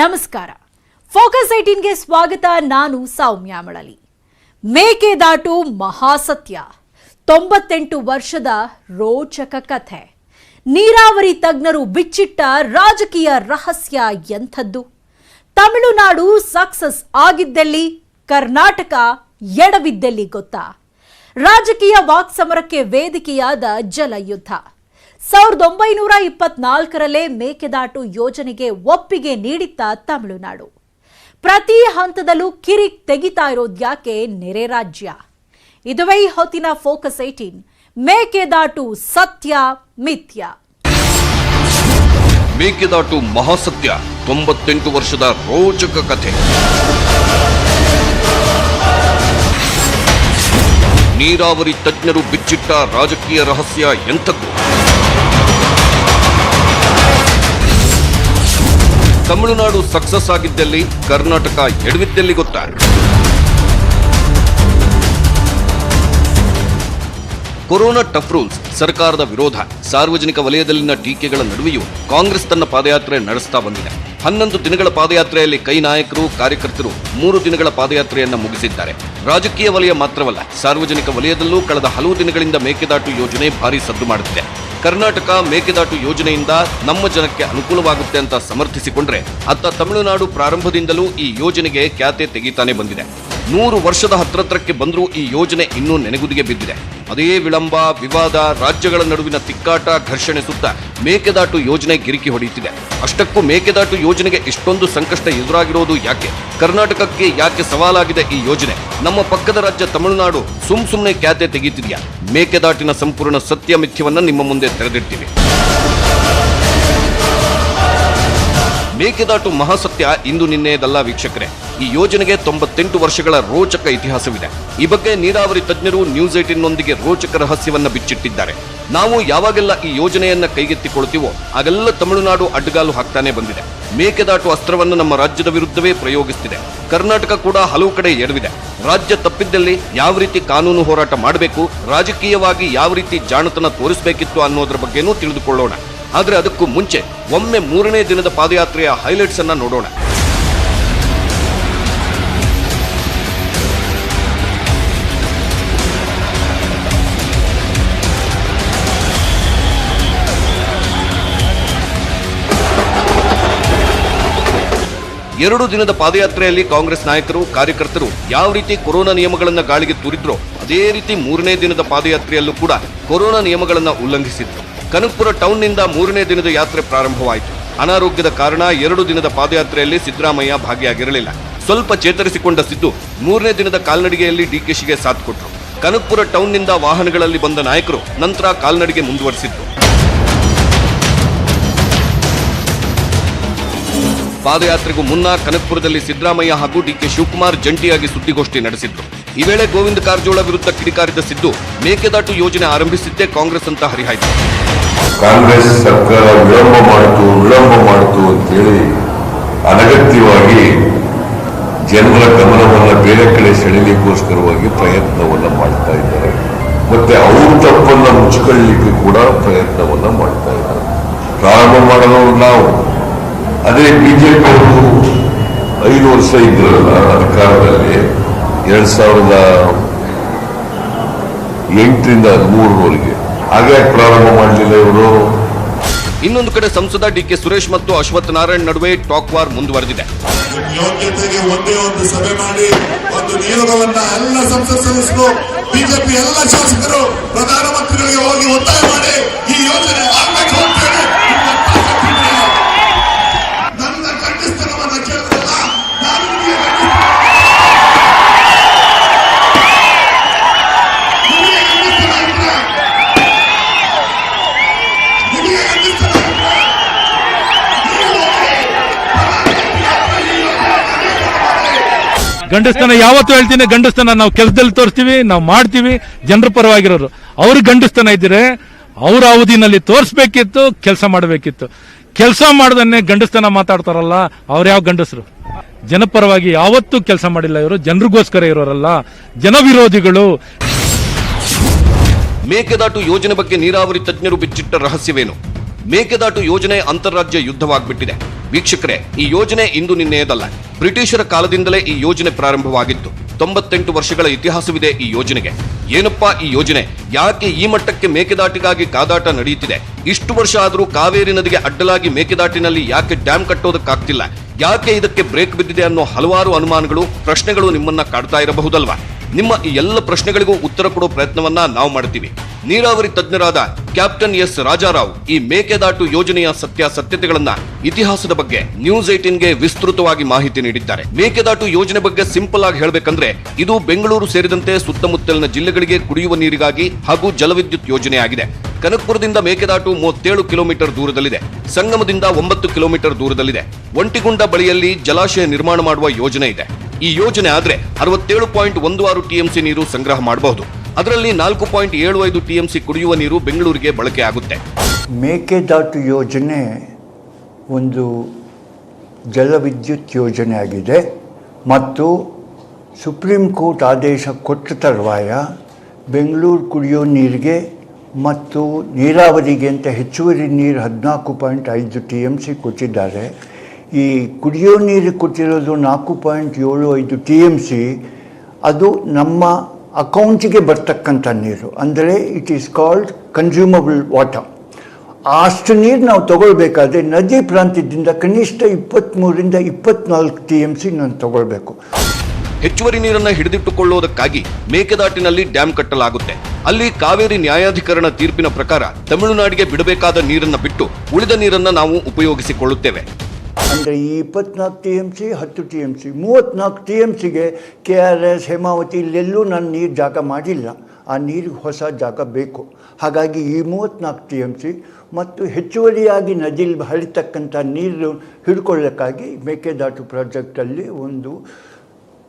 ನಮಸ್ಕಾರ. ಫೋಕಸ್ 18ಗೆ ಸ್ವಾಗತ. ನಾನು ಸೌಮ್ಯ ಮಳಲಿ. ಮೇಕೆದಾಟು ಮಹಾಸತ್ಯ, 98 ವರ್ಷದ ರೋಚಕ ಕಥೆ. ನೀರಾವರಿ ತಜ್ಞರು ಬಿಚ್ಚಿಟ್ಟ ರಾಜಕೀಯ ರಹಸ್ಯ ಎಂಥದ್ದು? ತಮಿಳುನಾಡು ಸಕ್ಸಸ್ ಆಗಿದ್ದೆಲ್ಲಿ, ಕರ್ನಾಟಕ ಎಡವಿದ್ದೆಲ್ಲಿ ಗೊತ್ತಾ? ರಾಜಕೀಯ ವಾಕ್ಸಮರಕ್ಕೆ ವೇದಿಕೆಯಾದ ಜಲಯುದ್ಧ. 1924ರಲ್ಲೇ ಮೇಕೆದಾಟು ಯೋಜನೆಗೆ ಒಪ್ಪಿಗೆ ನೀಡಿತ್ತ ತಮಿಳುನಾಡು. ಪ್ರತಿ ಹಂತದಲ್ಲೂ ಕಿರಿಕ್ ತೆಗಿತಾ ಇರೋದ್ಯಾಕೆ ನೆರೆ ರಾಜ್ಯ? ಇದುವೇ ಈ ಹೊತ್ತಿನ ಫೋಕಸ್ 18. ಮೇಕೆದಾಟು ಸತ್ಯ ಮಿಥ್ಯ. ಮೇಕೆದಾಟು ಮಹಾಸತ್ಯ, 98 ವರ್ಷದ ರೋಚಕ ಕಥೆ. ನೀರಾವರಿ ತಜ್ಞರು ಬಿಚ್ಚಿಟ್ಟ ರಾಜಕೀಯ ರಹಸ್ಯ ಎಂಥದ್ದು? ತಮಿಳುನಾಡು ಸಕ್ಸಸ್ ಆಗಿದ್ದಲ್ಲಿ, ಕರ್ನಾಟಕ ಎಡವಿದ್ದಲ್ಲಿ ಗೊತ್ತಾ? ಕೊರೋನಾ ಟಫ್ ರೂಲ್ಸ್, ಸರ್ಕಾರದ ವಿರೋಧ, ಸಾರ್ವಜನಿಕ ವಲಯದಲ್ಲಿನ ಟೀಕೆಗಳ ನಡುವೆಯೂ ಕಾಂಗ್ರೆಸ್ ತನ್ನ ಪಾದಯಾತ್ರೆ ನಡೆಸ್ತಾ ಬಂದಿದೆ. 11 ದಿನಗಳ ಪಾದಯಾತ್ರೆಯಲ್ಲಿ ಕೈ ನಾಯಕರು, ಕಾರ್ಯಕರ್ತರು 3 ದಿನಗಳ ಪಾದಯಾತ್ರೆಯನ್ನ ಮುಗಿಸಿದ್ದಾರೆ. ರಾಜಕೀಯ ವಲಯ ಮಾತ್ರವಲ್ಲ, ಸಾರ್ವಜನಿಕ ವಲಯದಲ್ಲೂ ಕಳೆದ ಹಲವು ದಿನಗಳಿಂದ ಮೇಕೆದಾಟು ಯೋಜನೆ ಭಾರಿ ಸದ್ದು ಮಾಡುತ್ತಿದೆ. ಕರ್ನಾಟಕ ಮೇಕೆದಾಟು ಯೋಜನೆಯಿಂದ ನಮ್ಮ ಜನಕ್ಕೆ ಅನುಕೂಲವಾಗುತ್ತೆ ಅಂತ ಸಮರ್ಥಿಸಿಕೊಂಡ್ರೆ, ಅತ್ತ ತಮಿಳುನಾಡು ಪ್ರಾರಂಭದಿಂದಲೂ ಈ ಯೋಜನೆಗೆ ಖ್ಯಾತೆ ತೆಗಿತಾನೆ ಬಂದಿದೆ. 100 ವರ್ಷದ ಹತ್ರಕ್ಕೆ ಬಂದರೂ ಈ ಯೋಜನೆ ಇನ್ನೂ ನೆನೆಗುದಿಗೆ ಬಿದ್ದಿದೆ. ಅದೇ ವಿಳಂಬ, ವಿವಾದ, ರಾಜ್ಯಗಳ ನಡುವಿನ ತಿಕ್ಕಾಟ, ಘರ್ಷಣೆ ಸುತ್ತ ಮೇಕೆದಾಟು ಯೋಜನೆ ಗಿರಿಕಿ ಹೊಡೆಯುತ್ತಿದೆ. ಅಷ್ಟಕ್ಕೂ ಮೇಕೆದಾಟು ಯೋಜನೆಗೆ ಇಷ್ಟೊಂದು ಸಂಕಷ್ಟ ಎದುರಾಗಿರೋದು ಯಾಕೆ? ಕರ್ನಾಟಕಕ್ಕೆ ಯಾಕೆ ಸವಾಲಾಗಿದೆ ಈ ಯೋಜನೆ? ನಮ್ಮ ಪಕ್ಕದ ರಾಜ್ಯ ತಮಿಳುನಾಡು ಸುಮ್ನೆ ಖ್ಯಾತೆ ತೆಗೀತಿದೆಯಾ? ಮೇಕೆದಾಟಿನ ಸಂಪೂರ್ಣ ಸತ್ಯ ಮಿಥ್ಯವನ್ನ ನಿಮ್ಮ ಮುಂದೆ ತೆರೆದಿಡ್ತೀವಿ. ಮೇಕೆದಾಟು ಮಹಾಸತ್ಯ ಇಂದು ನಿನ್ನೆದಲ್ಲ ವೀಕ್ಷಕರೇ. ಈ ಯೋಜನೆಗೆ 98 ವರ್ಷಗಳ ರೋಚಕ ಇತಿಹಾಸವಿದೆ. ಈ ಬಗ್ಗೆ ನೀರಾವರಿ ತಜ್ಞರು ನ್ಯೂಸ್ 18ನೊಂದಿಗೆ ರೋಚಕ ರಹಸ್ಯವನ್ನ ಬಿಚ್ಚಿಟ್ಟಿದ್ದಾರೆ. ನಾವು ಯಾವಾಗೆಲ್ಲ ಈ ಯೋಜನೆಯನ್ನ ಕೈಗೆತ್ತಿಕೊಳ್ತೀವೋ ಆಗೆಲ್ಲ ತಮಿಳುನಾಡು ಅಡ್ಡಗಾಲು ಹಾಕ್ತಾನೆ ಬಂದಿದೆ. ಮೇಕೆದಾಟು ಅಸ್ತ್ರವನ್ನು ನಮ್ಮ ರಾಜ್ಯದ ವಿರುದ್ಧವೇ ಪ್ರಯೋಗಿಸುತ್ತಿದೆ. ಕರ್ನಾಟಕ ಕೂಡ ಹಲವು ಕಡೆ ಎಡವಿದೆ. ರಾಜ್ಯ ತಪ್ಪಿದ್ದಲ್ಲಿ ಯಾವ ರೀತಿ ಕಾನೂನು ಹೋರಾಟ ಮಾಡಬೇಕು, ರಾಜಕೀಯವಾಗಿ ಯಾವ ರೀತಿ ಜಾಣತನ ತೋರಿಸಬೇಕಿತ್ತು ಅನ್ನೋದ್ರ ಬಗ್ಗೆನೂ ತಿಳಿದುಕೊಳ್ಳೋಣ. ಆದರೆ ಅದಕ್ಕೂ ಮುಂಚೆ ಒಮ್ಮೆ 3ನೇ ದಿನದ ಪಾದಯಾತ್ರೆಯ ಹೈಲೈಟ್ಸ್ ಅನ್ನ ನೋಡೋಣ. ಎರಡು ದಿನದ ಪಾದಯಾತ್ರೆಯಲ್ಲಿ ಕಾಂಗ್ರೆಸ್ ನಾಯಕರು, ಕಾರ್ಯಕರ್ತರು ಯಾವ ರೀತಿ ಕೊರೋನಾ ನಿಯಮಗಳನ್ನ ಗಾಳಿಗೆ ತೂರಿದ್ರೋ ಅದೇ ರೀತಿ 3ನೇ ದಿನದ ಪಾದಯಾತ್ರೆಯಲ್ಲೂ ಕೂಡ ಕೊರೋನಾ ನಿಯಮಗಳನ್ನ ಉಲ್ಲಂಘಿಸಿದ್ರು. ಕನಕಪುರ ಟೌನ್ನಿಂದ 3ನೇ ದಿನದ ಯಾತ್ರೆ ಪ್ರಾರಂಭವಾಯಿತು. ಅನಾರೋಗ್ಯದ ಕಾರಣ 2 ದಿನದ ಪಾದಯಾತ್ರೆಯಲ್ಲಿ ಸಿದ್ದರಾಮಯ್ಯ ಭಾಗಿಯಾಗಿರಲಿಲ್ಲ. ಸ್ವಲ್ಪ ಚೇತರಿಸಿಕೊಂಡ ಸಿದ್ದು 3ನೇ ದಿನದ ಕಾಲ್ನಡಿಗೆಯಲ್ಲಿ ಡಿಕೆಶಿಗೆ ಸಾಥ್ ಕೊಟ್ಟರು. ಕನಕಪುರ ಟೌನ್ನಿಂದ ವಾಹನಗಳಲ್ಲಿ ಬಂದ ನಾಯಕರು ನಂತರ ಕಾಲ್ನಡಿಗೆ ಮುಂದುವರೆಸಿದ್ರು. ಪಾದಯಾತ್ರೆಗೂ ಮುನ್ನ ಕನಕಪುರದಲ್ಲಿ ಸಿದ್ದರಾಮಯ್ಯ ಹಾಗೂ ಡಿಕೆ ಶಿವಕುಮಾರ್ ಜಂಟಿಯಾಗಿ ಸುದ್ದಿಗೋಷ್ಠಿ ನಡೆಸಿದ್ರು. ಈ ವೇಳೆ ಗೋವಿಂದ ಕಾರಜೋಳ ವಿರುದ್ಧ ಕಿಡಿಕಾರಿದ ಸಿದ್ದು, ಮೇಕೆದಾಟು ಯೋಜನೆ ಆರಂಭಿಸಿದ್ದೇ ಕಾಂಗ್ರೆಸ್ ಅಂತ ಹರಿಹಾಯ್ತು. ಕಾಂಗ್ರೆಸ್ ಸರ್ಕಾರ ವಿಳಂಬ ಮಾಡಿತು ಅಂತೇಳಿ ಅನಗತ್ಯವಾಗಿ ಜನರ ಗಮನವನ್ನು ಬೇರೆ ಕಡೆ ಸೆಳೆಯಲಿಕ್ಕೋಸ್ಕರವಾಗಿ ಪ್ರಯತ್ನವನ್ನ ಮಾಡ್ತಾ ಇದ್ದಾರೆ. ಮತ್ತೆ ಅವ್ರ ತಪ್ಪನ್ನ ಮುಚ್ಚಿಕೊಳ್ಳಲಿಕ್ಕೆ ಕೂಡ ಪ್ರಯತ್ನವನ್ನ ಮಾಡ್ತಾ ಇದ್ದಾರೆ. ಪ್ರಾರಂಭ ಮಾಡೋದು ನಾವು. ಅದೇ ಬಿಜೆಪಿ ಅವರು 5 ವರ್ಷ ಇದ್ರಲ್ಲ ಅಧಿಕಾರದಲ್ಲಿ, 2008ರಿಂದ 13ರವರೆಗೆ, ಹಾಗೆ ಪ್ರಾರಂಭ ಮಾಡಲಿಲ್ಲ ಇವರು. ಇನ್ನೊಂದು ಕಡೆ ಸಂಸದ ಡಿಕೆ ಸುರೇಶ್ ಮತ್ತು ಅಶ್ವಥ್ ನಾರಾಯಣ್ ನಡುವೆ ಟಾಕ್ ವಾರ್ ಮುಂದುವರೆದಿದೆ. ಯೋಗ್ಯತೆಗೆ ಒಂದೇ ಒಂದು ಸಭೆ ಮಾಡಿ ಒಂದು ನಿಯೋಗವನ್ನ ಎಲ್ಲ ಸಂಸತ್ ಸದಸ್ಯರು, ಬಿಜೆಪಿ ಎಲ್ಲ ಶಾಸಕರು ಪ್ರಧಾನಮಂತ್ರಿಗಳಿಗೆ ಹೋಗಿ ಒತ್ತಾಯ ಮಾಡಿ ಈ ಯೋಜನೆ ಆಗ್ಬೇಕು ಅಂತೇಳಿ ನನ್ನ ಕಂಠಸ್ಥನವನ್ನ ಕೇಳಿದ್ರಲ್ಲ, ನಾನು ಗಂಡಸ್ತನ ಯಾವತ್ತೂ ಹೇಳ್ತೀನಿ, ಗಂಡಸ್ತನ ನಾವು ಕೆಲಸದಲ್ಲಿ ತೋರಿಸ್ತೀವಿ, ನಾವು ಮಾಡ್ತೀವಿ. ಜನರ ಪರವಾಗಿರೋರು ಅವ್ರ ಗಂಡಸ್ತನ ಇದ್ರೆ ಅವ್ರ ಅವಧಿನಲ್ಲಿ ತೋರಿಸ್ಬೇಕಿತ್ತು, ಕೆಲಸ ಮಾಡಬೇಕಿತ್ತು. ಕೆಲಸ ಮಾಡದನ್ನೇ ಗಂಡಸ್ತನ ಮಾತಾಡ್ತಾರಲ್ಲ, ಅವ್ರ ಯಾವ ಗಂಡಸರು? ಜನಪರವಾಗಿ ಯಾವತ್ತೂ ಕೆಲಸ ಮಾಡಿಲ್ಲ ಇವರು. ಜನರಿಗೋಸ್ಕರ ಇರೋರಲ್ಲ, ಜನ ವಿರೋಧಿಗಳು. ಮೇಕೆದಾಟು ಯೋಜನೆ ಬಗ್ಗೆ ನೀರಾವರಿ ತಜ್ಞರು ಬಿಚ್ಚಿಟ್ಟ ರಹಸ್ಯವೇನು? ಮೇಕೆದಾಟು ಯೋಜನೆ ಅಂತಾರಾಜ್ಯ ಯುದ್ಧವಾಗ್ಬಿಟ್ಟಿದೆ. ವೀಕ್ಷಕರೇ, ಈ ಯೋಜನೆ ಇಂದು ನಿನ್ನೆಯದಲ್ಲ. ಬ್ರಿಟಿಷರ ಕಾಲದಿಂದಲೇ ಈ ಯೋಜನೆ ಪ್ರಾರಂಭವಾಗಿತ್ತು. 98 ವರ್ಷಗಳ ಇತಿಹಾಸವಿದೆ ಈ ಯೋಜನೆಗೆ. ಏನಪ್ಪಾ ಈ ಯೋಜನೆ? ಯಾಕೆ ಈ ಮಟ್ಟಕ್ಕೆ ಮೇಕೆದಾಟಿಗಾಗಿ ಕಾದಾಟ ನಡೆಯುತ್ತಿದೆ? ಇಷ್ಟು ವರ್ಷ ಆದರೂ ಕಾವೇರಿ ನದಿಗೆ ಅಡ್ಡಲಾಗಿ ಮೇಕೆದಾಟಿನಲ್ಲಿ ಯಾಕೆ ಡ್ಯಾಂ ಕಟ್ಟೋದಕ್ಕಾಗ್ತಿಲ್ಲ? ಯಾಕೆ ಇದಕ್ಕೆ ಬ್ರೇಕ್ ಬಿದ್ದಿದೆ ಅನ್ನೋ ಹಲವಾರು ಅನುಮಾನಗಳು, ಪ್ರಶ್ನೆಗಳು ನಿಮ್ಮನ್ನ ಕಾಡ್ತಾ ಇರಬಹುದಲ್ವಾ? ನಿಮ್ಮ ಈ ಎಲ್ಲ ಪ್ರಶ್ನೆಗಳಿಗೂ ಉತ್ತರ ಕೊಡೋ ಪ್ರಯತ್ನವನ್ನ ನಾವು ಮಾಡ್ತೀವಿ. ನೀರಾವರಿ ತಜ್ಞರಾದ ಕ್ಯಾಪ್ಟನ್ ಎಸ್ ರಾಜಾರಾವ್ ಈ ಮೇಕೆದಾಟು ಯೋಜನೆಯ ಸತ್ಯಾಸತ್ಯತೆಗಳನ್ನ, ಇತಿಹಾಸದ ಬಗ್ಗೆ ನ್ಯೂಸ್ 18ಗೆ ವಿಸ್ತೃತವಾಗಿ ಮಾಹಿತಿ ನೀಡಿದ್ದಾರೆ. ಮೇಕೆದಾಟು ಯೋಜನೆ ಬಗ್ಗೆ ಸಿಂಪಲ್ ಆಗಿ ಹೇಳಬೇಕಂದ್ರೆ, ಇದು ಬೆಂಗಳೂರು ಸೇರಿದಂತೆ ಸುತ್ತಮುತ್ತಲಿನ ಜಿಲ್ಲೆಗಳಿಗೆ ಕುಡಿಯುವ ನೀರಿಗಾಗಿ ಹಾಗೂ ಜಲವಿದ್ಯುತ್ ಯೋಜನೆಯಾಗಿದೆ. ಕನಕಪುರದಿಂದ ಮೇಕೆದಾಟು 37 ಕಿಲೋಮೀಟರ್ ದೂರದಲ್ಲಿದೆ. ಸಂಗಮದಿಂದ 9 ಕಿಲೋಮೀಟರ್ ದೂರದಲ್ಲಿದೆ. ಒಂಟಿಗುಂಡ ಬಳಿಯಲ್ಲಿ ಜಲಾಶಯ ನಿರ್ಮಾಣ ಮಾಡುವ ಯೋಜನೆ ಇದೆ. ಈ ಯೋಜನೆ ಆದ್ರೆ 67.16 ಟಿಎಂಸಿ ನೀರು ಸಂಗ್ರಹ ಮಾಡಬಹುದು. ಅದರಲ್ಲಿ 4.75 ಟಿಎಂಸಿ ಕುಡಿಯುವ ನೀರು ಬೆಂಗಳೂರಿಗೆ ಬಳಕೆ ಆಗುತ್ತೆ. ಮೇಕೆದಾಟು ಯೋಜನೆ ಒಂದು ಜಲವಿದ್ಯುತ್ ಯೋಜನೆ ಆಗಿದೆ ಮತ್ತು ಸುಪ್ರೀಂ ಕೋರ್ಟ್ ಆದೇಶ ಕೊಟ್ಟ ತರುವಾಯ ಬೆಂಗಳೂರು ಕುಡಿಯೋ ನೀರಿಗೆ ಮತ್ತು ನೀರಾವರಿಗೆ ಅಂತ ಹೆಚ್ಚುವರಿ ನೀರು 14.5 ಟಿಎಂಸಿ ಕೊಟ್ಟಿದ್ದಾರೆ. ಈ ಕುಡಿಯೋ ನೀರು ಕೊಟ್ಟಿರೋದು 4.75 ಟಿಎಂಸಿ. ಅದು ನಮ್ಮ ಅಕೌಂಟಿಗೆ ಬರ್ತಕ್ಕಂಥ ನೀರು, ಅಂದರೆ it is called consumable water. ಅಷ್ಟು ನೀರು ನಾವು ತಗೊಳ್ಬೇಕಾದ್ರೆ ನದಿ ಪ್ರಾಂತ್ಯದಿಂದ ಕನಿಷ್ಠ 23ರಿಂದ 24 ಟಿಎಂಸಿ ನಾನು ತಗೊಳ್ಬೇಕು. ಹೆಚ್ಚುವರಿ ನೀರನ್ನ ಹಿಡಿದಿಟ್ಟುಕೊಳ್ಳುವುದಕ್ಕಾಗಿ ಮೇಕೆದಾಟಿನಲ್ಲಿ ಡ್ಯಾಂ ಕಟ್ಟಲಾಗುತ್ತೆ. ಅಲ್ಲಿ ಕಾವೇರಿ ನ್ಯಾಯಾಧಿಕರಣ ತೀರ್ಪಿನ ಪ್ರಕಾರ ತಮಿಳುನಾಡಿಗೆ ಬಿಡಬೇಕಾದ ನೀರನ್ನ ಬಿಟ್ಟು ಉಳಿದ ನೀರನ್ನ ನಾವು ಉಪಯೋಗಿಸಿಕೊಳ್ಳುತ್ತೇವೆ. ಅಂದರೆ ಈ 24 ಟಿಎಂಸಿ 10 ಟಿಎಂಸಿ 34 ಟಿಎಂಸಿಗೆ KRS ಹೇಮಾವತಿ ಇಲ್ಲೆಲ್ಲೂ ನಾನು ನೀರು ಜಾಗ ಮಾಡಿಲ್ಲ. ಆ ನೀರಿಗೆ ಹೊಸ ಜಾಗ ಬೇಕು. ಹಾಗಾಗಿ ಈ 34 ಟಿಎಂಸಿ ಮತ್ತು ಹೆಚ್ಚುವರಿಯಾಗಿ ನದಿಲಿ ಹರಿತಕ್ಕಂಥ ನೀರು ಹಿಡ್ಕೊಳ್ಳೋಕ್ಕಾಗಿ ಮೇಕೆದಾಟು ಪ್ರಾಜೆಕ್ಟಲ್ಲಿ ಒಂದು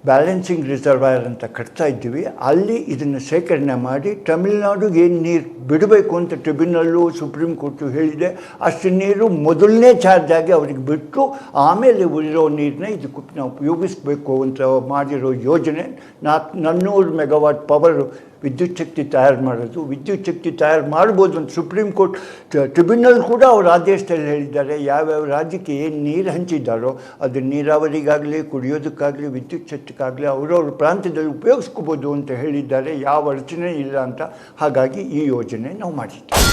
ಬ್ಯಾಲೆನ್ಸಿಂಗ್ ರಿಸರ್ವಾಯರ್ ಅಂತ ಕಟ್ತಾ ಇದ್ದೀವಿ. ಅಲ್ಲಿ ಇದನ್ನು ಶೇಖರಣೆ ಮಾಡಿ ತಮಿಳುನಾಡಿಗೆ ಏನು ನೀರು ಬಿಡಬೇಕು ಅಂತ ಟ್ರಿಬ್ಯುನಲ್ಲು ಸುಪ್ರೀಂ ಕೋರ್ಟು ಹೇಳಿದೆ. ಅಷ್ಟು ನೀರು ಮೊದಲನೇ ಚಾರ್ಜ್ ಆಗಿ ಅವ್ರಿಗೆ ಬಿಟ್ಟು ಆಮೇಲೆ ಉಳಿರೋ ನೀರನ್ನ ಇದಕ್ಕೆ ನಾವು ಉಪಯೋಗಿಸ್ಬೇಕು ಅಂತ ಮಾಡಿರೋ ಯೋಜನೆ. 400 ಮೆಗಾವಾಟ್ ಪವರು ವಿದ್ಯುತ್ ಶಕ್ತಿ ತಯಾರು ಮಾಡೋದು. ವಿದ್ಯುತ್ ಶಕ್ತಿ ತಯಾರು ಮಾಡ್ಬೋದು ಅಂತ ಸುಪ್ರೀಂ ಕೋರ್ಟ್ ಟ್ರಿಬ್ಯುನಲ್ ಕೂಡ ಅವ್ರ ಆದೇಶದಲ್ಲಿ ಹೇಳಿದ್ದಾರೆ. ಯಾವ್ಯಾವ ರಾಜ್ಯಕ್ಕೆ ಏನು ನೀರು ಹಂಚಿದ್ದಾರೋ ಅದು ನೀರಾವರಿಗಾಗಲಿ ಕುಡಿಯೋದಕ್ಕಾಗಲಿ ವಿದ್ಯುತ್ ಶಕ್ತಿಗಾಗಲಿ ಅವರವ್ರ ಪ್ರಾಂತ್ಯದಲ್ಲಿ ಉಪಯೋಗಿಸ್ಕೋಬೋದು ಅಂತ ಹೇಳಿದ್ದಾರೆ. ಯಾವ ಅಡಚಣೆ ಇಲ್ಲ ಅಂತ. ಹಾಗಾಗಿ ಈ ಯೋಜನೆ ನಾವು ಮಾಡಿದ್ದೀವಿ.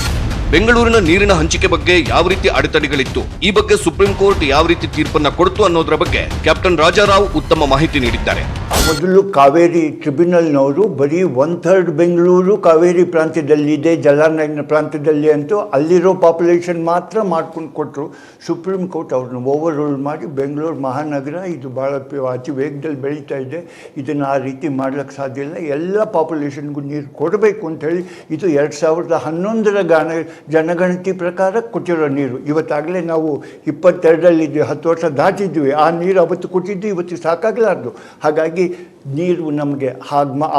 ಬೆಂಗಳೂರಿನ ನೀರಿನ ಹಂಚಿಕೆ ಬಗ್ಗೆ ಯಾವ ರೀತಿ ಅಡೆತಡೆಗಳಿತ್ತು, ಈ ಬಗ್ಗೆ ಸುಪ್ರೀಂ ಕೋರ್ಟ್ ಯಾವ ರೀತಿ ತೀರ್ಪನ್ನ ಕೊಡ್ತು ಅನ್ನೋದರ ಬಗ್ಗೆ ಕ್ಯಾಪ್ಟನ್ ರಾಜಾರಾವ್ ಉತ್ತಮ ಮಾಹಿತಿ ನೀಡಿದ್ದಾರೆ. ಮೊದಲು ಕಾವೇರಿ ಟ್ರಿಬ್ಯುನಲ್ನವರು ಬರೀ 1/3 ಬೆಂಗಳೂರು ಕಾವೇರಿ ಪ್ರಾಂತ್ಯದಲ್ಲಿದೆ, ಜಲಾನಯನ ಪ್ರಾಂತ್ಯದಲ್ಲಿ ಅಂತೂ ಅಲ್ಲಿರೋ ಪಾಪ್ಯುಲೇಷನ್ ಮಾತ್ರ ಮಾಡ್ಕೊಂಡು ಕೊಟ್ಟರು. ಸುಪ್ರೀಂ ಕೋರ್ಟ್ ಅವ್ರನ್ನ ಓವರ್ ರೂಲ್ ಮಾಡಿ ಬೆಂಗಳೂರು ಮಹಾನಗರ ಇದು ಭಾಳ ಅತಿ ವೇಗದಲ್ಲಿ ಬೆಳೀತಾ ಇದೆ, ಇದನ್ನು ಆ ರೀತಿ ಮಾಡ್ಲಿಕ್ಕೆ ಸಾಧ್ಯ ಇಲ್ಲ, ಎಲ್ಲ ಪಾಪ್ಯುಲೇಷನ್ಗೂ ನೀರು ಕೊಡಬೇಕು ಅಂಥೇಳಿ ಇದು 2011ರ ಜನಗಣತಿ ಪ್ರಕಾರ ಕೊಟ್ಟಿರೋ ನೀರು. ಇವತ್ತಾಗಲೇ ನಾವು 22ರಲ್ಲಿದ್ದೀವಿ, 10 ವರ್ಷ ದಾಟಿದ್ವಿ. ಆ ನೀರು ಅವತ್ತು ಕೊಟ್ಟಿದ್ದು ಇವತ್ತು ಸಾಕಾಗಲಾರ್ದು. ಹಾಗಾಗಿ ನೀರು ನಮಗೆ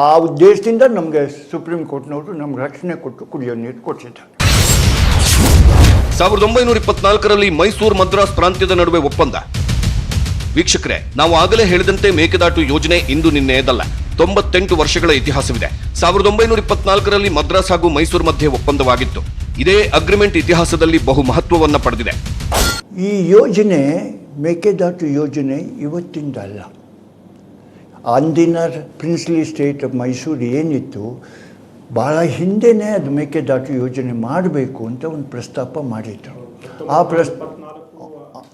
ಆ ಉದ್ದೇಶದಿಂದ ನಮಗೆ ಸುಪ್ರೀಂ ಕೋರ್ಟ್ನವರು ನಮ್ಗೆ ರಕ್ಷಣೆ ಕೊಟ್ಟು ಕುಡಿಯೋ ನೀರು ಕೊಟ್ಟಿದ್ದಾರೆ. 1924ರಲ್ಲಿ ಮೈಸೂರು ಮದ್ರಾಸ್ ಪ್ರಾಂತ್ಯದ ನಡುವೆ ಒಪ್ಪಂದ. ವೀಕ್ಷಕರೇ, ನಾವು ಆಗಲೇ ಹೇಳಿದಂತೆ ಮೇಕೆದಾಟು ಯೋಜನೆ ಇಂದು ನಿನ್ನೆಯದಲ್ಲ. 98 ವರ್ಷಗಳ ಇತಿಹಾಸವಿದೆ. 1924ರಲ್ಲಿ ಮದ್ರಾಸ್ ಹಾಗೂ ಮೈಸೂರು ಮಧ್ಯೆ ಒಪ್ಪಂದವಾಗಿತ್ತು. ಇದೇ ಅಗ್ರಿಮೆಂಟ್ ಇತಿಹಾಸದಲ್ಲಿ ಬಹು ಮಹತ್ವವನ್ನು ಪಡೆದಿದೆ. ಈ ಯೋಜನೆ ಮೇಕೆದಾಟು ಯೋಜನೆ ಇವತ್ತಿಂದ ಅಲ್ಲ. ಅಂದಿನ ಪ್ರಿನ್ಸ್ಲಿ ಸ್ಟೇಟ್ ಆಫ್ ಮೈಸೂರು ಏನಿತ್ತು, ಭಾಳ ಹಿಂದೆನೇ ಅದು ಮೇಕೆದಾಟು ಯೋಜನೆ ಮಾಡಬೇಕು ಅಂತ ಒಂದು ಪ್ರಸ್ತಾಪ ಮಾಡಿದ್ರು. ಆ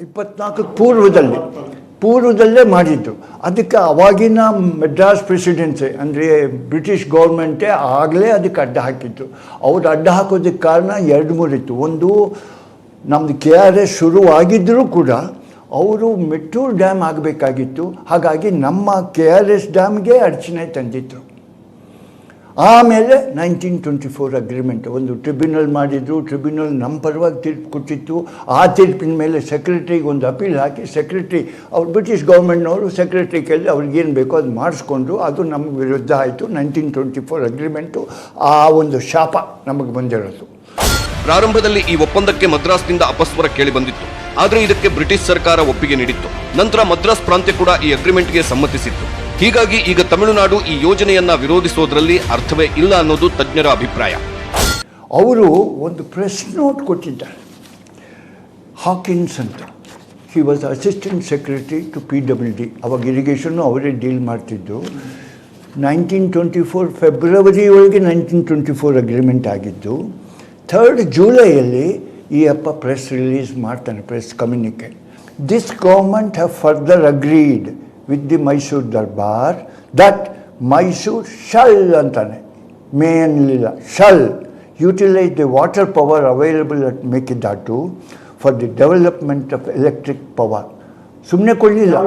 24 ಪೂರ್ವದಲ್ಲೇ ಮಾಡಿದ್ದು. ಅದಕ್ಕೆ ಅವಾಗಿನ ಮೆಡ್ರಾಸ್ ಪ್ರೆಸಿಡೆನ್ಸಿ ಅಂದರೆ ಬ್ರಿಟಿಷ್ ಗೌರ್ಮೆಂಟೇ ಆಗಲೇ ಅದಕ್ಕೆ ಅಡ್ಡ ಹಾಕಿತ್ತು. ಅವ್ರು ಅಡ್ಡ ಹಾಕೋದಕ್ಕೆ ಕಾರಣ 2-3 ಇತ್ತು. ಒಂದು, ನಮ್ಮದು KRS ಶುರುವಾಗಿದ್ದರೂ ಕೂಡ ಅವರು ಮೆಟ್ಟೂರು ಡ್ಯಾಮ್ ಆಗಬೇಕಾಗಿತ್ತು. ಹಾಗಾಗಿ ನಮ್ಮ KRS ಡ್ಯಾಮ್ಗೆ ಅಡಚಣೆ ತಂದಿತ್ತು. ಆಮೇಲೆ 1924 ಅಗ್ರಿಮೆಂಟ್ ಒಂದು ಟ್ರಿಬ್ಯುನಲ್ ಮಾಡಿದ್ರು. ಟ್ರಿಬ್ಯುನಲ್ ನಮ್ಮ ಪರವಾಗಿ ತೀರ್ಪು ಕೊಟ್ಟಿತ್ತು. ಆ ತೀರ್ಪಿನ ಮೇಲೆ ಸೆಕ್ರೆಟ್ರಿಗೆ ಒಂದು ಅಪೀಲ್ ಹಾಕಿ ಸೆಕ್ರೆಟ್ರಿ ಅವ್ರು ಬ್ರಿಟಿಷ್ ಗೌರ್ಮೆಂಟ್ನವರು ಸೆಕ್ರೆಟ್ರಿ ಕೇಳಿ ಅವ್ರಿಗೇನು ಬೇಕೋ ಅದು ಮಾಡಿಸ್ಕೊಂಡ್ರು. ಅದು ನಮಗೆ ವಿರುದ್ಧ ಆಯಿತು. 1924 ಅಗ್ರಿಮೆಂಟು ಆ ಒಂದು ಶಾಪ ನಮಗೆ ಬಂದಿರೋದು. ಪ್ರಾರಂಭದಲ್ಲಿ ಈ ಒಪ್ಪಂದಕ್ಕೆ ಮದ್ರಾಸ್ನಿಂದ ಅಪಸ್ವರ ಕೇಳಿ ಬಂದಿತ್ತು. ಆದರೆ ಇದಕ್ಕೆ ಬ್ರಿಟಿಷ್ ಸರ್ಕಾರ ಒಪ್ಪಿಗೆ ನೀಡಿತ್ತು. ನಂತರ ಮದ್ರಾಸ್ ಪ್ರಾಂತ್ಯ ಕೂಡ ಈ ಅಗ್ರಿಮೆಂಟ್ಗೆ ಸಮ್ಮತಿಸಿತ್ತು. ಹೀಗಾಗಿ ಈಗ ತಮಿಳುನಾಡು ಈ ಯೋಜನೆಯನ್ನ ವಿರೋಧಿಸೋದ್ರಲ್ಲಿ ಅರ್ಥವೇ ಇಲ್ಲ ಅನ್ನೋದು ತಜ್ಞರ ಅಭಿಪ್ರಾಯ. ಅವರು ಒಂದು ಪ್ರೆಸ್ ನೋಟ್ ಕೊಟ್ಟಿದ್ದಾರೆ, ಹಾಕಿನ್ಸ್ ಅಂತ. He was assistant secretary to PWD. ಅವಾಗ ಇರಿಗೇಷನ್ನು ಅವರೇ ಡೀಲ್ ಮಾಡ್ತಿದ್ದು. 1924 ಫೆಬ್ರವರಿ ಒಳಗೆ 1924 ಅಗ್ರಿಮೆಂಟ್ ಆಗಿದ್ದು. 3rd ಜುಲೈಯಲ್ಲಿ ಈ ಅಪ್ಪ ಪ್ರೆಸ್ ರಿಲೀಸ್ ಮಾಡ್ತಾನೆ, press ಕಮ್ಯುನಿಕೆ. This government have further agreed with the Mysuru Darbar that Mysuru shall ಅಂತಾನೆ, May ಅನ್ನಲಿಲ್ಲ, shall utilise the water power available at Mekedatu for the development of electric power. ಸುಮ್ಮನೆ ಕೊಡಲಿಲ್ಲ.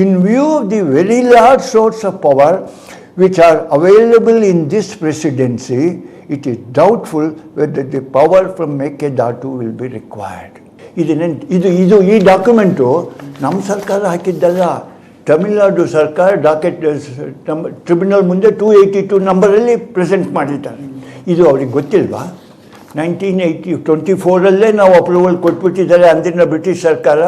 In view of the very large source of power which are available in this presidency, it is doubtful whether the power from Mekedatu will be required. ಇದು ಈ document ನಮ್ಮ ಸರ್ಕಾರ ಹಾಕಿದ್ದಲ್ಲ, ತಮಿಳುನಾಡು ಸರ್ಕಾರ docket tribunal ಮುಂದೆ 282 ನಂಬರಲ್ಲಿ present ಮಾಡಿದ್ದಾರೆ. ಇದು ಅವ್ರಿಗೆ ಗೊತ್ತಿಲ್ವಾ? 1924 ನಾವು ಅಪ್ರೂವಲ್ ಕೊಟ್ಬಿಟ್ಟಿದ್ದಾರೆ ಅಂದಿನ ಬ್ರಿಟಿಷ್ ಸರ್ಕಾರ.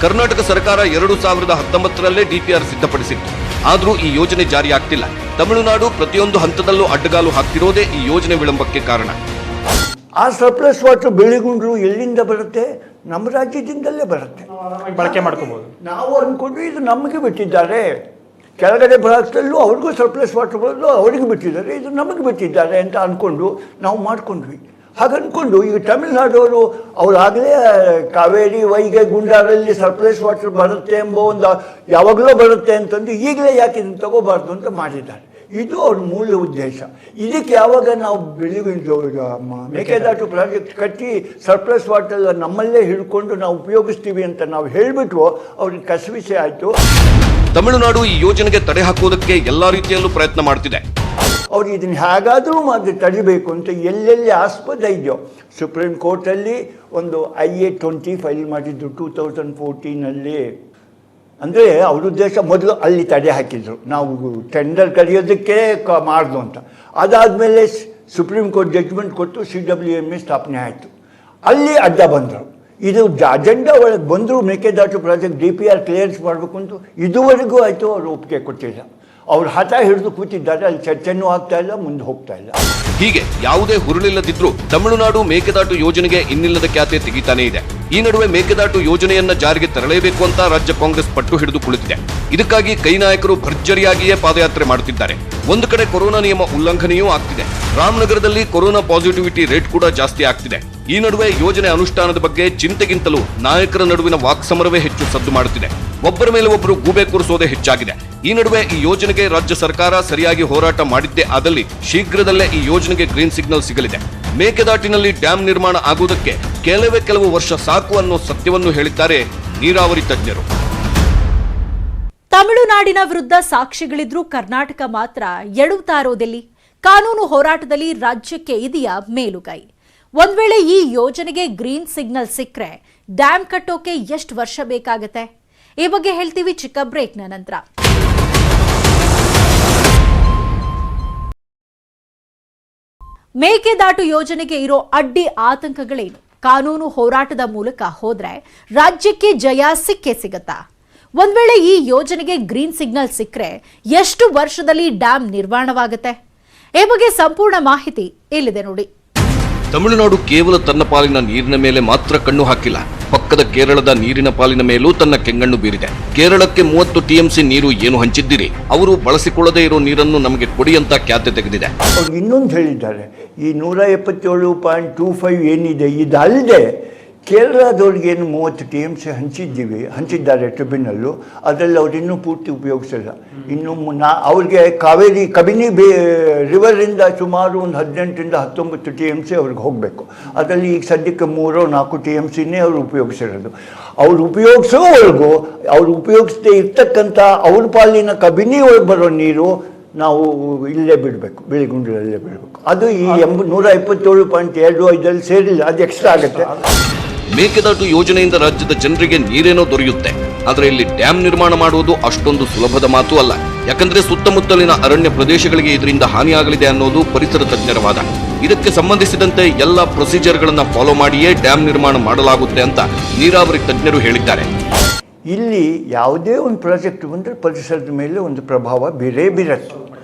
ಕರ್ನಾಟಕ ಸರ್ಕಾರ 2019ರಲ್ಲೇ DPR ಸಿದ್ಧಪಡಿಸಿತ್ತು. ಆದರೂ ಈ ಯೋಜನೆ ಜಾರಿ ಆಗ್ತಿಲ್ಲ. ತಮಿಳುನಾಡು ಪ್ರತಿಯೊಂದು ಹಂತದಲ್ಲೂ ಅಡ್ಡಗಾಲು ಹಾಕ್ತಿರೋದೇ ಈ ಯೋಜನೆ ವಿಳಂಬಕ್ಕೆ ಕಾರಣ. ಆ ಸರ್ಪ್ಲಸ್ ವಾಟರ್ ಬೆಳಿಗುಂಡ್ರು ಎಲ್ಲಿಂದ ಬರುತ್ತೆ? ನಮ್ಮ ರಾಜ್ಯದಿಂದಲೇ ಬರುತ್ತೆ, ಬಳಕೆ ಮಾಡ್ಕೋಬಹುದು. ನಾವು ಅಂದ್ಕೊಂಡು ಇದು ನಮಗೆ ಬಿಟ್ಟಿದ್ದಾರೆ. ಕೆಳಗಡೆ ಭಾಗದಲ್ಲೂ ಅವ್ರಿಗೂ ಸರ್ಪ್ಲಸ್ ವಾಟರ್ ಬರೋದು ಅವ್ರಿಗೆ ಬಿಟ್ಟಿದ್ದಾರೆ, ಇದು ನಮಗೆ ಬಿಟ್ಟಿದ್ದಾರೆ ಅಂತ ಅಂದ್ಕೊಂಡು ನಾವು ಮಾಡ್ಕೊಂಡ್ವಿ. ಹಾಗನ್ಕೊಂಡು ಈಗ ತಮಿಳುನಾಡವರು ಅವರಾಗಲೇ ಕಾವೇರಿ, ವೈಗೆ, ಗುಂಡಾರಲ್ಲಿ ಸರ್ಪ್ಲಸ್ ವಾಟರ್ ಬರುತ್ತೆ ಎಂಬ ಒಂದು ಯಾವಾಗಲೂ ಬರುತ್ತೆ ಅಂತಂದು ಈಗಲೇ ಯಾಕೆ ಇದನ್ನು ತಗೋಬಾರ್ದು ಅಂತ ಮಾಡಿದ್ದಾರೆ. ಇದು ಅವ್ರ ಮೂಲ ಉದ್ದೇಶ. ಇದಕ್ಕೆ ಯಾವಾಗ ನಾವು ಮೇಕೆದಾಟು ಪ್ರಾಜೆಕ್ಟ್ ಕಟ್ಟಿ ಸರ್ಪ್ಲಸ್ ವಾಟರ್ ನಮ್ಮಲ್ಲೇ ಹಿಡ್ಕೊಂಡು ನಾವು ಉಪಯೋಗಿಸ್ತೀವಿ ಅಂತ ನಾವು ಹೇಳಿಬಿಟ್ವು, ಅವ್ರಿಗೆ ಕಸವಿಸೆ ಆಯಿತು. ತಮಿಳುನಾಡು ಈ ಯೋಜನೆಗೆ ತಡೆ ಹಾಕೋದಕ್ಕೆ ಎಲ್ಲಾ ರೀತಿಯಲ್ಲೂ ಪ್ರಯತ್ನ ಮಾಡ್ತಿದೆ. ಅವ್ರು ಇದನ್ನು ಹೇಗಾದರೂ ತಡಿಬೇಕು ಅಂತ ಎಲ್ಲೆಲ್ಲಿ ಆಸ್ಪದ ಇದೆಯೋ, ಸುಪ್ರೀಂ ಕೋರ್ಟಲ್ಲಿ ಒಂದು IA-20 ಫೈಲ್ ಮಾಡಿದ್ರು 2014 ಅಂದರೆ ಅವ್ರ ಉದ್ದೇಶ ಮೊದಲು ಅಲ್ಲಿ ತಡೆ ಹಾಕಿದ್ರು, ನಾವು ಟೆಂಡರ್ ಕರೆಯೋದಕ್ಕೆ ಮಾಡ್ದು ಅಂತ. ಅದಾದಮೇಲೆ ಸುಪ್ರೀಂ ಕೋರ್ಟ್ ಜಡ್ಜ್ಮೆಂಟ್ ಕೊಟ್ಟು CWMA ಸ್ಥಾಪನೆ ಆಯಿತು. ಅಲ್ಲಿ ಅಡ್ಡ ಬಂದರು. ಇದು ಅಜೆಂಡಾ ಒಳಗೆ ಬಂದರೂ ಮೇಕೆದಾಟು ಪ್ರಾಜೆಕ್ಟ್ DPR ಕ್ಲಿಯರೆನ್ಸ್ ಮಾಡಬೇಕು ಅಂತ ಇದುವರೆಗೂ ಆಯಿತು, ಅವರು ಒಪ್ಪಿಗೆ ಕೊಟ್ಟಿಲ್ಲ. ಅವ್ರು ಹಠ ಹಿಡಿದು ಕೂತಿದ್ದಾರೆ, ಅಲ್ಲಿ ಚರ್ಚೆನೂ ಆಗ್ತಾ ಇಲ್ಲ, ಮುಂದೆ ಹೋಗ್ತಾ ಇಲ್ಲ. ಹೀಗೆ ಯಾವುದೇ ಹುರುಳಿಲ್ಲದಿದ್ರೂ ತಮಿಳುನಾಡು ಮೇಕೆದಾಟು ಯೋಜನೆಗೆ ಇನ್ನಿಲ್ಲದ ಖ್ಯಾತೆ ತೆಗಿತಾನೇ ಇದೆ. ಈ ನಡುವೆ ಮೇಕೆದಾಟು ಯೋಜನೆಯನ್ನ ಜಾರಿಗೆ ತರಲೇಬೇಕು ಅಂತ ರಾಜ್ಯ ಕಾಂಗ್ರೆಸ್ ಪಟ್ಟು ಹಿಡಿದು ಕುಳಿತಿದೆ. ಇದಕ್ಕಾಗಿ ಕೈ ನಾಯಕರು ಭರ್ಜರಿಯಾಗಿಯೇ ಪಾದಯಾತ್ರೆ ಮಾಡುತ್ತಿದ್ದಾರೆ. ಒಂದು ಕಡೆ ಕೊರೋನಾ ನಿಯಮ ಉಲ್ಲಂಘನೆಯೂ ಆಗ್ತಿದೆ. ರಾಮನಗರದಲ್ಲಿ ಕೊರೋನಾ ಪಾಸಿಟಿವಿಟಿ ರೇಟ್ ಕೂಡ ಜಾಸ್ತಿ ಆಗ್ತಿದೆ. ಈ ನಡುವೆ ಯೋಜನೆ ಅನುಷ್ಠಾನದ ಬಗ್ಗೆ ಚಿಂತೆಗಿಂತಲೂ ನಾಯಕರ ನಡುವಿನ ವಾಕ್ಸಮರವೇ ಹೆಚ್ಚು ಸದ್ದು ಮಾಡುತ್ತಿದೆ. ಒಬ್ಬರ ಮೇಲೆ ಒಬ್ಬರು ಗೂಬೆ ಕೂರಿಸೋದೇ ಹೆಚ್ಚಾಗಿದೆ. ಈ ನಡುವೆ ಈ ಯೋಜನೆಗೆ ರಾಜ್ಯ ಸರ್ಕಾರ ಸರಿಯಾಗಿ ಹೋರಾಟ ಮಾಡಿದ್ದೇ ಆದಲ್ಲಿ ಶೀಘ್ರದಲ್ಲೇ ಈ ಯೋಜನೆಗೆ ಗ್ರೀನ್ ಸಿಗ್ನಲ್ ಸಿಗಲಿದೆ. ಮೇಕೆದಾಟಿನಲ್ಲಿ ಡ್ಯಾಂ ನಿರ್ಮಾಣ ಆಗುವುದಕ್ಕೆ ಕೆಲವು ವರ್ಷ ಸಾಕು ಅನ್ನೋ ಸತ್ಯವನ್ನು ಹೇಳಿದ್ದಾರೆ ನೀರಾವರಿ ತಜ್ಞರು. ತಮಿಳುನಾಡಿನ ವಿರುದ್ಧ ಸಾಕ್ಷಿಗಳಿದ್ರೂ ಕರ್ನಾಟಕ ಮಾತ್ರ ಎಡುತ್ತಾ ಇರೋದೆಲ್ಲಿ? ಕಾನೂನು ಹೋರಾಟದಲ್ಲಿ ರಾಜ್ಯಕ್ಕೆ ಇದೆಯಾ ಮೇಲುಗೈ? ಒಂದ್ ವೇಳೆ ಈ ಯೋಜನೆಗೆ ಗ್ರೀನ್ ಸಿಗ್ನಲ್ ಸಿಕ್ಕರೆ ಡ್ಯಾಂ ಕಟ್ಟೋಕೆ ಎಷ್ಟು ವರ್ಷ ಬೇಕಾಗತ್ತೆ? ಈ ಬಗ್ಗೆ ಹೇಳ್ತೀವಿ ಚಿಕ್ಕ ಬ್ರೇಕ್ನ ನಂತರ. ಮೇಕೆದಾಟು ಯೋಜನೆಗೆ ಇರೋ ಅಡ್ಡಿ ಆತಂಕಗಳೇನು? ಕಾನೂನು ಹೋರಾಟದ ಮೂಲಕ ಹೋದ್ರೆ ರಾಜ್ಯಕ್ಕೆ ಜಯ ಸಿಕ್ಕೇ ಸಿಗತ್ತಾ? ಒಂದ್ ವೇಳೆ ಈ ಯೋಜನೆಗೆ ಗ್ರೀನ್ ಸಿಗ್ನಲ್ ಸಿಕ್ಕರೆ ಎಷ್ಟು ವರ್ಷದಲ್ಲಿ ಡ್ಯಾಂ ನಿರ್ಮಾಣವಾಗುತ್ತೆ? ಈ ಬಗ್ಗೆ ಸಂಪೂರ್ಣ ಮಾಹಿತಿ ಇಲ್ಲಿದೆ ನೋಡಿ. ತಮಿಳುನಾಡು ಕೇವಲ ತನ್ನ ಪಾಲಿನ ನೀರಿನ ಮೇಲೆ ಮಾತ್ರ ಕಣ್ಣು ಹಾಕಿಲ್ಲ, ಪಕ್ಕದ ಕೇರಳದ ನೀರಿನ ಪಾಲಿನ ಮೇಲೂ ತನ್ನ ಕೆಂಗಣ್ಣು ಬೀರಿದೆ. ಕೇರಳಕ್ಕೆ 30 TMC ನೀರು ಏನು ಹಂಚಿದ್ದೀರಿ, ಅವರು ಬಳಸಿಕೊಳ್ಳದೇ ಇರೋ ನೀರನ್ನು ನಮಗೆ ಕೊಡಿ ಅಂತ ಖ್ಯಾತೆ ತೆಗೆದಿದೆ. ಅವ್ರು ಇನ್ನೊಂದು ಹೇಳಿದ್ದಾರೆ, ಈ 177.25 ಏನಿದೆ ಇದಲ್ಲದೆ ಕೇರಳದವ್ರಿಗೆ ಏನು 30 TMC ಹಂಚಿದ್ದಾರೆ ಟ್ರಿಬ್ಯುನಲ್ಲು, ಅದರಲ್ಲಿ ಅವ್ರು ಇನ್ನೂ ಪೂರ್ತಿ ಉಪಯೋಗಿಸಿಲ್ಲ. ಇನ್ನು ಅವ್ರಿಗೆ ಕಾವೇರಿ ಕಬಿನಿ ರಿವರಿಂದ ಸುಮಾರು ಒಂದು 18ರಿಂದ 19 TMC ಅವ್ರಿಗೆ ಹೋಗಬೇಕು. ಅದರಲ್ಲಿ ಈಗ ಸದ್ಯಕ್ಕೆ 3-4 TMCನೇ ಅವ್ರು ಉಪಯೋಗಿಸಿರೋದು. ಅವ್ರು ಉಪಯೋಗಿಸೋವರೆಗೂ ಅವ್ರು ಉಪಯೋಗಿಸದೇ ಇರ್ತಕ್ಕಂಥ ಅವ್ರ ಪಾಲಿನ ಕಬಿನಿ ಒಳಗೆ ಬರೋ ನೀರು ನಾವು ಇಲ್ಲೇ ಬಿಡಬೇಕು, ಬೆಳಿಗುಂಡಲಲ್ಲೇ ಬಿಡಬೇಕು. ಅದು ಈ 127.25 ಸೇರಿಲ್ಲ, ಅದು ಎಕ್ಸ್ಟ್ರಾ ಆಗುತ್ತೆ. ಮೇಕೆದಾಟು ಯೋಜನೆಯಿಂದ ರಾಜ್ಯದ ಜನರಿಗೆ ನೀರೇನೋ ದೊರೆಯುತ್ತೆ, ಆದರೆ ಇಲ್ಲಿ ಡ್ಯಾಂ ನಿರ್ಮಾಣ ಮಾಡುವುದು ಅಷ್ಟೊಂದು ಸುಲಭದ ಮಾತು ಅಲ್ಲ. ಯಾಕಂದ್ರೆ ಸುತ್ತಮುತ್ತಲಿನ ಅರಣ್ಯ ಪ್ರದೇಶಗಳಿಗೆ ಇದರಿಂದ ಹಾನಿಯಾಗಲಿದೆ ಅನ್ನೋದು ಪರಿಸರ ತಜ್ಞರ ವಾದ. ಇದಕ್ಕೆ ಸಂಬಂಧಿಸಿದಂತೆ ಎಲ್ಲ ಪ್ರೊಸೀಜರ್ಗಳನ್ನ ಫಾಲೋ ಮಾಡಿಯೇ ಡ್ಯಾಂ ನಿರ್ಮಾಣ ಮಾಡಲಾಗುತ್ತೆ ಅಂತ ನೀರಾವರಿ ತಜ್ಞರು ಹೇಳಿದ್ದಾರೆ. ಇಲ್ಲಿ ಯಾವುದೇ ಒಂದು ಪ್ರಾಜೆಕ್ಟ್ ಬಂದರೆ ಪರಿಸರದ ಮೇಲೆ ಒಂದು ಪ್ರಭಾವ ಬೀರೇ ಬೀರುತ್ತೆ.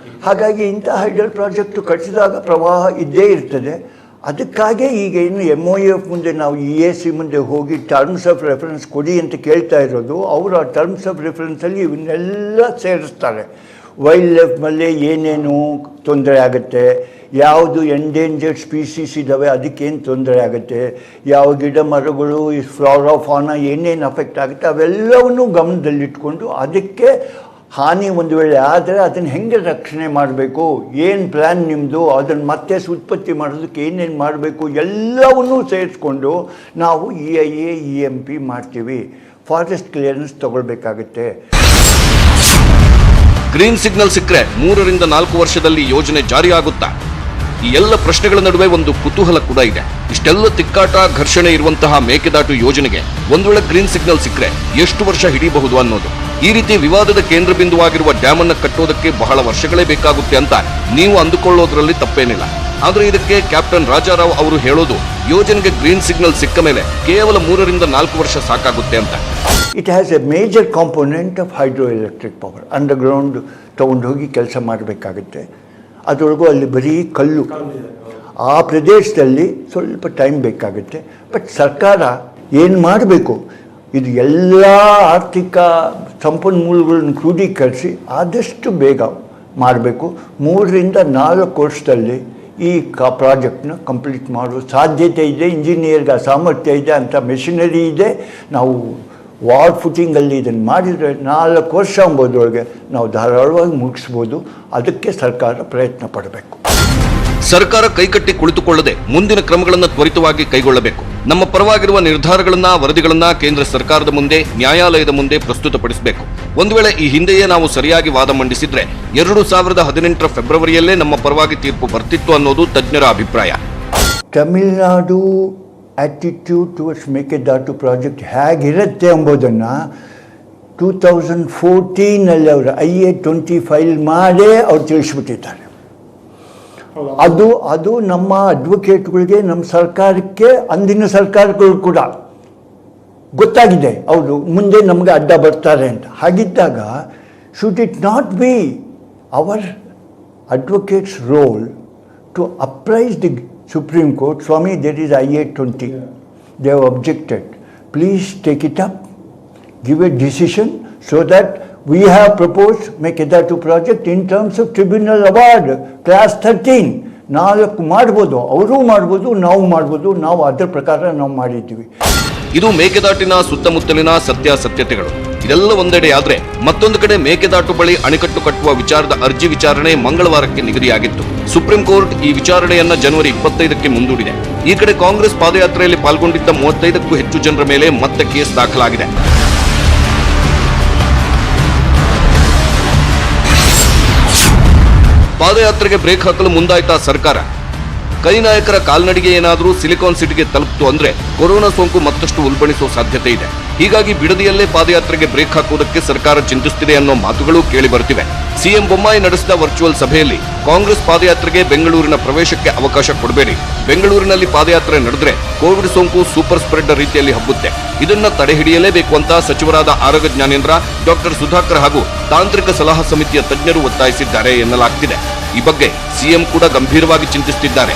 ಹಾಗಾಗಿ ಇಂಥ ಹೈಡಲ್ ಪ್ರಾಜೆಕ್ಟು ಕಟ್ಟಿಸಿದಾಗ ಪ್ರವಾಹ ಇದ್ದೇ ಇರ್ತದೆ. ಅದಕ್ಕಾಗಿ ಈಗ ಇನ್ನು MOF ಮುಂದೆ ನಾವು EAC ಮುಂದೆ ಹೋಗಿ ಟರ್ಮ್ಸ್ ಆಫ್ ರೆಫರೆನ್ಸ್ ಕೊಡಿ ಅಂತ ಕೇಳ್ತಾ ಇರೋದು. ಅವರು ಆ ಟರ್ಮ್ಸ್ ಆಫ್ ರೆಫರೆನ್ಸಲ್ಲಿ ಇವನ್ನೆಲ್ಲ ಸೇರಿಸ್ತಾರೆ. ವೈಲ್ಡ್ ಲೈಫ್ ಮೇಲೆ ಏನೇನು ತೊಂದರೆ ಆಗುತ್ತೆ, ಯಾವುದು ಎಂಡೇಂಜರ್ಡ್ ಸ್ಪೀಸೀಸ್ ಇದ್ದಾವೆ ಅದಕ್ಕೇನು ತೊಂದರೆ ಆಗುತ್ತೆ, ಯಾವ ಗಿಡ ಮರಗಳು ಫ್ಲೋರಾ ಫಾನಾ ಏನೇನು ಅಫೆಕ್ಟ್ ಆಗುತ್ತೆ ಅವೆಲ್ಲವನ್ನೂ ಗಮನದಲ್ಲಿಟ್ಕೊಂಡು ಅದಕ್ಕೆ ಹಾನಿ ಒಂದು ವೇಳೆ ಆದರೆ ಅದನ್ನು ಹೆಂಗೆ ರಕ್ಷಣೆ ಮಾಡಬೇಕು, ಏನು ಪ್ಲ್ಯಾನ್ ನಿಮ್ಮದು, ಅದನ್ನು ಮತ್ತೆ ಉತ್ಪತ್ತಿ ಮಾಡೋದಕ್ಕೆ ಏನೇನು ಮಾಡಬೇಕು ಎಲ್ಲವನ್ನೂ ಸೇರಿಸ್ಕೊಂಡು ನಾವು EIA EMP ಮಾಡ್ತೀವಿ. Forest clearance ತಗೊಳ್ಬೇಕಾಗುತ್ತೆ. ಗ್ರೀನ್ ಸಿಗ್ನಲ್ ಸಿಕ್ಕರೆ 3 ರಿಂದ 4 ವರ್ಷದಲ್ಲಿ ಯೋಜನೆ ಜಾರಿಯಾಗುತ್ತಾ? ಈ ಎಲ್ಲ ಪ್ರಶ್ನೆಗಳ ನಡುವೆ ಒಂದು ಕುತೂಹಲ ಕೂಡ ಇದೆ. ಇಷ್ಟೆಲ್ಲ ತಿಕ್ಕಾಟ ಘರ್ಷಣೆ ಇರುವಂತಹ ಮೇಕೆದಾಟು ಯೋಜನೆಗೆ ಒಂದು ವೇಳೆ ಗ್ರೀನ್ ಸಿಗ್ನಲ್ ಸಿಕ್ಕರೆ ಎಷ್ಟು ವರ್ಷ ಹಿಡಿಯಬಹುದು ಅನ್ನೋದು. ಈ ರೀತಿ ವಿವಾದದ ಕೇಂದ್ರ ಬಿಂದುವಾಗಿರುವ ಡ್ಯಾಮ್ ಅನ್ನು ಕಟ್ಟೋದಕ್ಕೆ ಬಹಳ ವರ್ಷಗಳೇ ಬೇಕಾಗುತ್ತೆ ಅಂತ ನೀವು ಅಂದುಕೊಳ್ಳೋದ್ರಲ್ಲಿ ತಪ್ಪೇನಿಲ್ಲ. ಆದ್ರೆ ಇದಕ್ಕೆ ಕ್ಯಾಪ್ಟನ್ ರಾಜಾರಾವ್ ಅವರು ಹೇಳೋದು ಯೋಜನೆಗೆ ಗ್ರೀನ್ ಸಿಗ್ನಲ್ ಸಿಕ್ಕ ಮೇಲೆ ಕೇವಲ 3 ರಿಂದ 4 ವರ್ಷ ಸಾಕಾಗುತ್ತೆ ಅಂತ. It has A major component of hydro electric power. Underground ತೊಗೊಂಡೋಗಿ ಕೆಲಸ ಮಾಡಬೇಕಾಗುತ್ತೆ. ಅದರೊಳಗೂ ಅಲ್ಲಿ ಬರೀ ಕಲ್ಲು, ಆ ಪ್ರದೇಶದಲ್ಲಿ ಸ್ವಲ್ಪ ಟೈಮ್ ಬೇಕಾಗುತ್ತೆ. ಬಟ್ ಸರ್ಕಾರ ಏನು ಮಾಡಬೇಕು, ಇದು ಎಲ್ಲ ಆರ್ಥಿಕ ಸಂಪನ್ಮೂಲಗಳನ್ನು ಕ್ರೋಢೀಕರಿಸಿ ಆದಷ್ಟು ಬೇಗ ಮಾಡಬೇಕು. 3 ರಿಂದ 4 ವರ್ಷದಲ್ಲಿ ಈ ಪ್ರಾಜೆಕ್ಟ್ನ ಕಂಪ್ಲೀಟ್ ಮಾಡುವ ಸಾಧ್ಯತೆ ಇದೆ. ಇಂಜಿನಿಯರ್ಗೆ ಸಾಮರ್ಥ್ಯ ಇದೆ, ಅಂಥ ಮೆಷಿನರಿ ಇದೆ. ನಾವು ವಾಲ್ ಫುಟಿಂಗಲ್ಲಿ ಇದನ್ನು ಮಾಡಿದರೆ 4 ವರ್ಷ ಅಂಬೋದ್ರೊಳಗೆ ನಾವು ಧಾರಾಳವಾಗಿ ಮುಗಿಸ್ಬೋದು. ಅದಕ್ಕೆ ಸರ್ಕಾರ ಪ್ರಯತ್ನ ಪಡಬೇಕು. ಸರ್ಕಾರ ಕೈಕಟ್ಟಿ ಕುಳಿತುಕೊಳ್ಳದೆ ಮುಂದಿನ ಕ್ರಮಗಳನ್ನು ತ್ವರಿತವಾಗಿ ಕೈಗೊಳ್ಳಬೇಕು. ನಮ್ಮ ಪರವಾಗಿರುವ ನಿರ್ಧಾರಗಳನ್ನ, ವರದಿಗಳನ್ನ ಕೇಂದ್ರ ಸರ್ಕಾರದ ಮುಂದೆ, ನ್ಯಾಯಾಲಯದ ಮುಂದೆ ಪ್ರಸ್ತುತಪಡಿಸಬೇಕು. ಒಂದು ವೇಳೆ ಈ ಹಿಂದೆಯೇ ನಾವು ಸರಿಯಾಗಿ ವಾದ ಮಂಡಿಸಿದ್ರೆ 2018 ಫೆಬ್ರವರಿಯಲ್ಲೇ ನಮ್ಮ ಪರವಾಗಿ ತೀರ್ಪು ಬರ್ತಿತ್ತು ಅನ್ನೋದು ತಜ್ಞರ ಅಭಿಪ್ರಾಯ. Tamil Nadu attitude towards Mekedatu project ಹೇಗಿರುತ್ತೆ ಎಂಬುದನ್ನು 2014 ಅವರು IA-20 ಫೈಲ್ ಮಾಡೇ ಅವ್ರು ತಿಳಿಸ್ಬಿಟ್ಟಿದ್ದಾರೆ. ಅದು ನಮ್ಮ ಅಡ್ವೊಕೇಟ್ಗಳಿಗೆ, ನಮ್ಮ ಸರ್ಕಾರಕ್ಕೆ, ಅಂದಿನ ಸರ್ಕಾರಗಳು ಕೂಡ ಗೊತ್ತಾಗಿದೆ ಅವರು ಮುಂದೆ ನಮಗೆ ಅಡ್ಡ ಬರ್ತಾರೆ ಅಂತ. ಹಾಗಿದ್ದಾಗ should it not be our advocates role to apprise the Supreme Court, Swami, there is IA-20. They have objected. Please take it up, give a decision so that we have proposed Mekedatu project in terms of tribunal award, class 13. 4 ಮಾಡ್ಬೋದು, ಅವರು ಮಾಡ್ಬೋದು, ನಾವು ಮಾಡ್ಬೋದು. ನಾವು ಅದರ ಪ್ರಕಾರ ನಾವು ಮಾಡಿದ್ದೀವಿ. ಇದು ಮೇಕೆದಾಟಿನ ಸುತ್ತಮುತ್ತಲಿನ ಸತ್ಯಾಸತ್ಯತೆಗಳು. ಇದೆಲ್ಲ ಒಂದೆಡೆ ಆದ್ರೆ ಮತ್ತೊಂದು ಕಡೆ ಮೇಕೆದಾಟು ಬಳಿ ಅಣೆಕಟ್ಟು ಕಟ್ಟುವ ವಿಚಾರದ ಅರ್ಜಿ ವಿಚಾರಣೆ ಮಂಗಳವಾರಕ್ಕೆ ನಿಗದಿಯಾಗಿತ್ತು. ಸುಪ್ರೀಂ ಕೋರ್ಟ್ ಈ ವಿಚಾರಣೆಯನ್ನ ಜನವರಿ 25ಕ್ಕೆ ಮುಂದೂಡಿದೆ. ಈ ಕಡೆ ಕಾಂಗ್ರೆಸ್ ಪಾದಯಾತ್ರೆಯಲ್ಲಿ ಪಾಲ್ಗೊಂಡಿದ್ದ 35ಕ್ಕೂ ಹೆಚ್ಚು ಜನರ ಮೇಲೆ ಮತ್ತೆ ಕೇಸ್ ದಾಖಲಾಗಿದೆ. ಪಾದಯಾತ್ರೆಗೆ ಬ್ರೇಕ್ ಹಾಕಲು ಮುಂದಾಯ್ತಾ ಸರ್ಕಾರ? ಕೈ ನಾಯಕರ ಕಾಲ್ನಡಿಗೆ ಏನಾದರೂ ಸಿಲಿಕಾನ್ ಸಿಟಿಗೆ ತಲುಪಿತು ಅಂದ್ರೆ ಕೊರೋನಾ ಸೋಂಕು ಮತ್ತಷ್ಟು ಉಲ್ಬಣಿಸುವ ಸಾಧ್ಯತೆ ಇದೆ. ಹೀಗಾಗಿ ಬಿಡದಿಯಲ್ಲೇ ಪಾದಯಾತ್ರೆಗೆ ಬ್ರೇಕ್ ಹಾಕುವುದಕ್ಕೆ ಸರ್ಕಾರ ಚಿಂತಿಸುತ್ತಿದೆ ಅನ್ನೋ ಮಾತುಗಳು ಕೇಳಿ ಬರ್ತಿವೆ. ಸಿಎಂ ಬೊಮ್ಮಾಯಿ ನಡೆಸಿದ ವರ್ಚುವಲ್ ಸಭೆಯಲ್ಲಿ ಕಾಂಗ್ರೆಸ್ ಪಾದಯಾತ್ರೆಗೆ ಬೆಂಗಳೂರಿನ ಪ್ರವೇಶಕ್ಕೆ ಅವಕಾಶ ಕೊಡಬೇಡಿ, ಬೆಂಗಳೂರಿನಲ್ಲಿ ಪಾದಯಾತ್ರೆ ನಡೆದ್ರೆ ಕೋವಿಡ್ ಸೋಂಕು ಸೂಪರ್ ಸ್ಪ್ರೆಡ್ ರೀತಿಯಲ್ಲಿ ಹಬ್ಬುತ್ತೆ, ಇದನ್ನ ತಡೆಹಿಡಿಯಲೇಬೇಕು ಅಂತ ಸಚಿವರಾದ ಆರಗ ಜ್ಞಾನೇಂದ್ರ, ಡಾಕ್ಟರ್ ಸುಧಾಕರ್ ಹಾಗೂ ತಾಂತ್ರಿಕ ಸಲಹಾ ಸಮಿತಿಯ ತಜ್ಞರು ಒತ್ತಾಯಿಸಿದ್ದಾರೆ ಎನ್ನಲಾಗ್ತಿದೆ. ಈ ಬಗ್ಗೆ ಸಿಎಂ ಕೂಡ ಗಂಭೀರವಾಗಿ ಚಿಂತಿಸುತ್ತಿದ್ದಾರೆ.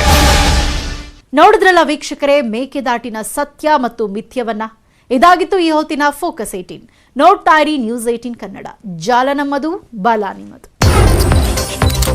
ನೋಡಿದ್ರಲ್ಲ ವೀಕ್ಷಕರೇ, ಮೇಕೆದಾಟಿನ ಸತ್ಯ ಮತ್ತು ಮಿಥ್ಯವನ್ನ. ಇದಾಗಿತ್ತು ಈ ಹೊತ್ತಿನ ಫೋಕಸ್ 18. ನೋಡ್ತಾ ಇರಿ ನ್ಯೂಸ್ 18 ಕನ್ನಡ. ಜಾಲ ನಮ್ಮದು, ಬಲ ನಿಮ್ಮದು.